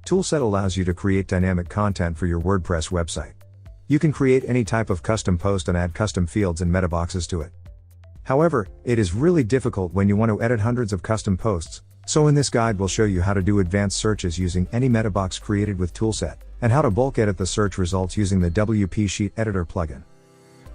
Toolset allows you to create dynamic content for your WordPress website. You can create any type of custom post and add custom fields and meta boxes to it. However, it is really difficult when you want to edit hundreds of custom posts, so in this guide we'll show you how to do advanced searches using any meta box created with Toolset, and how to bulk edit the search results using the WP Sheet Editor plugin.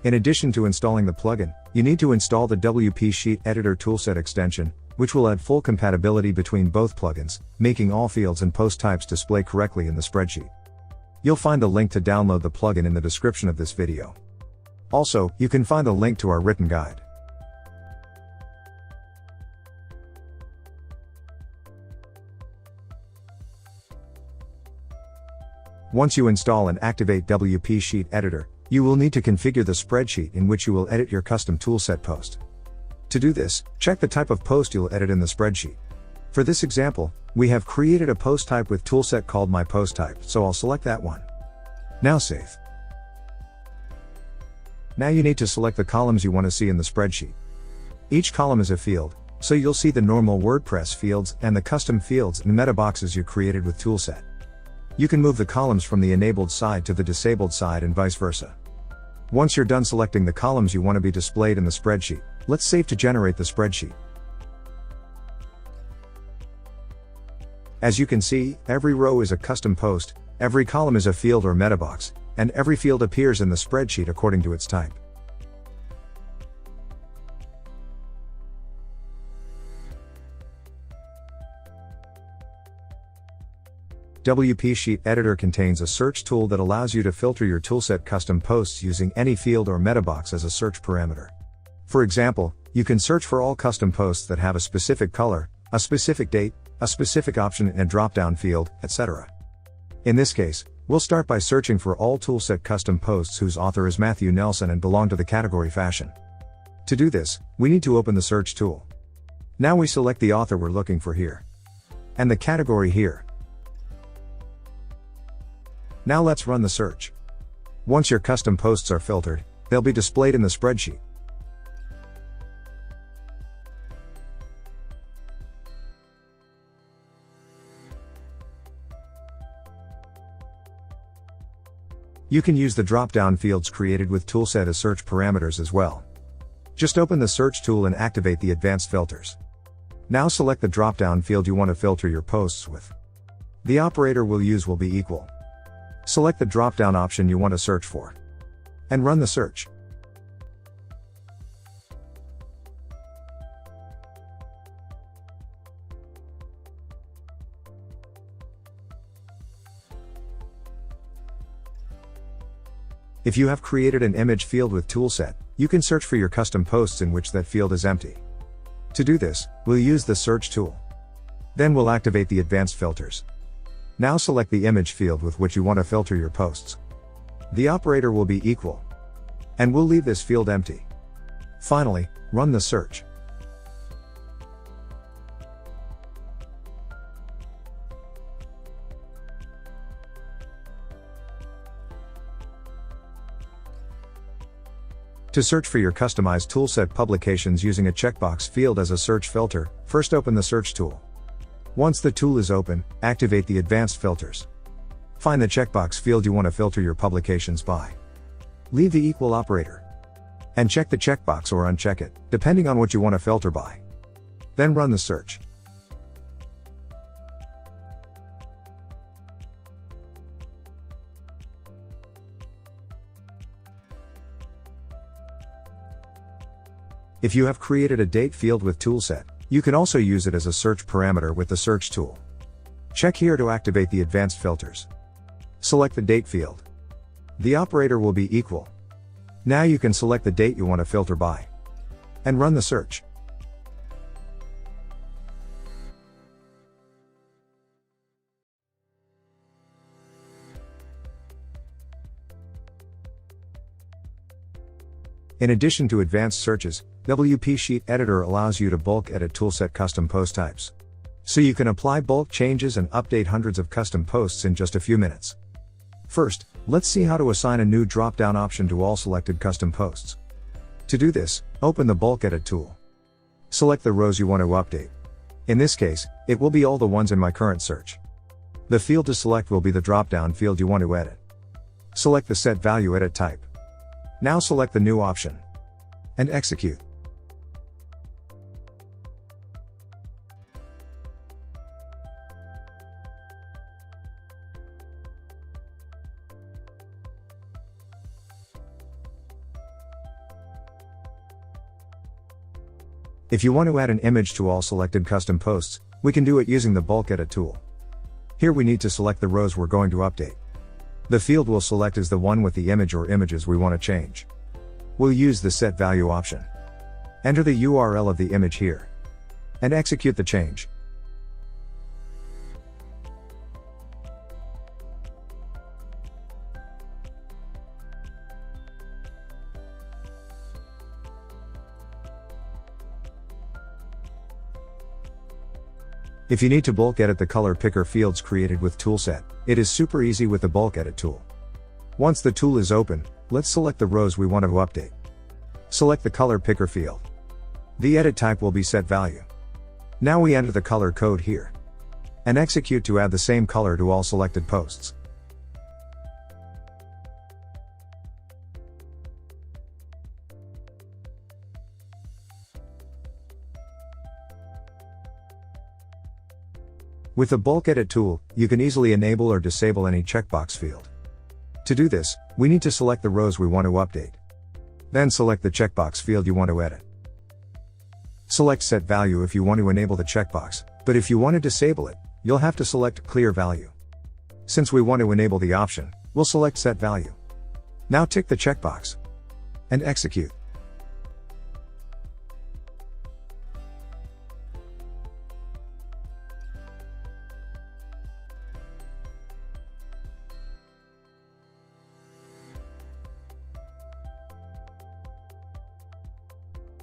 In addition to installing the plugin, you need to install the WP Sheet Editor Toolset extension, which will add full compatibility between both plugins, making all fields and post types display correctly in the spreadsheet. You'll find a link to download the plugin in the description of this video. Also, you can find a link to our written guide. Once you install and activate WP Sheet Editor, you will need to configure the spreadsheet in which you will edit your custom Toolset post. To do this, check the type of post you'll edit in the spreadsheet. For this example, we have created a post type with Toolset called My Post Type, so I'll select that one. Now save. Now you need to select the columns you want to see in the spreadsheet. Each column is a field, so you'll see the normal WordPress fields and the custom fields and meta boxes you created with Toolset. You can move the columns from the enabled side to the disabled side and vice versa. Once you're done selecting the columns you want to be displayed in the spreadsheet, let's save to generate the spreadsheet. As you can see, every row is a custom post, every column is a field or meta box, and every field appears in the spreadsheet according to its type. WP Sheet Editor contains a search tool that allows you to filter your Toolset custom posts using any field or meta box as a search parameter. For example, you can search for all custom posts that have a specific color, a specific date, a specific option in a drop-down field, etc. In this case, we'll start by searching for all Toolset custom posts whose author is Matthew Nelson and belong to the category fashion. To do this, we need to open the search tool. Now we select the author we're looking for here, and the category here. Now let's run the search. Once your custom posts are filtered, they'll be displayed in the spreadsheet. You can use the drop-down fields created with Toolset as search parameters as well. Just open the search tool and activate the advanced filters. Now select the drop-down field you want to filter your posts with. The operator we'll use will be equal. Select the drop-down option you want to search for, and run the search. If you have created an image field with Toolset, you can search for your custom posts in which that field is empty. To do this, we'll use the search tool. Then we'll activate the advanced filters. Now select the image field with which you want to filter your posts. The operator will be equal, and we'll leave this field empty. Finally, run the search. To search for your customized Toolset publications using a checkbox field as a search filter, first open the search tool. Once the tool is open, activate the advanced filters. Find the checkbox field you want to filter your publications by. Leave the equal operator, and check the checkbox or uncheck it, depending on what you want to filter by. Then run the search. If you have created a date field with Toolset, you can also use it as a search parameter with the search tool. Check here to activate the advanced filters. Select the date field. The operator will be equal. Now you can select the date you want to filter by, and run the search. In addition to advanced searches, WP Sheet Editor allows you to bulk edit Toolset custom post types. So you can apply bulk changes and update hundreds of custom posts in just a few minutes. First, let's see how to assign a new drop-down option to all selected custom posts. To do this, open the bulk edit tool. Select the rows you want to update. In this case, it will be all the ones in my current search. The field to select will be the drop-down field you want to edit. Select the Set Value Edit type. Now select the new option. And execute. If you want to add an image to all selected custom posts, we can do it using the Bulk Edit tool. Here we need to select the rows we're going to update. The field we'll select is the one with the image or images we want to change. We'll use the Set Value option. Enter the URL of the image here. And execute the change. If you need to bulk edit the color picker fields created with Toolset, it is super easy with the Bulk Edit tool. Once the tool is open, let's select the rows we want to update. Select the color picker field. The edit type will be Set Value. Now we enter the color code here. And execute to add the same color to all selected posts. With the Bulk Edit tool, you can easily enable or disable any checkbox field. To do this, we need to select the rows we want to update. Then select the checkbox field you want to edit. Select Set Value if you want to enable the checkbox, but if you want to disable it, you'll have to select Clear Value. Since we want to enable the option, we'll select Set Value. Now tick the checkbox. And execute.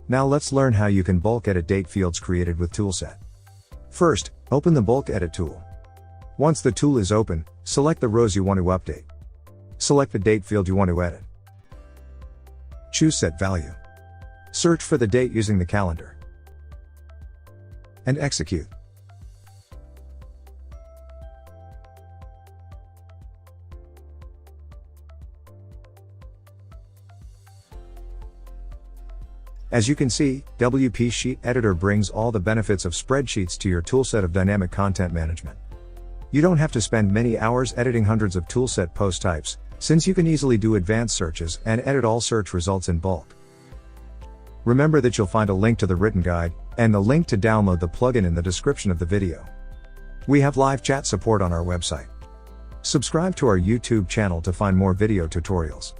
Now let's learn how you can bulk edit date fields created with Toolset. First, open the Bulk Edit tool. Once the tool is open, select the rows you want to update. Select the date field you want to edit. Choose Set Value. Search for the date using the calendar. And execute. As you can see, WP Sheet Editor brings all the benefits of spreadsheets to your toolset of dynamic content management. You don't have to spend many hours editing hundreds of toolset post types, since you can easily do advanced searches and edit all search results in bulk. Remember that you'll find a link to the written guide, and the link to download the plugin in the description of the video. We have live chat support on our website. Subscribe to our YouTube channel to find more video tutorials.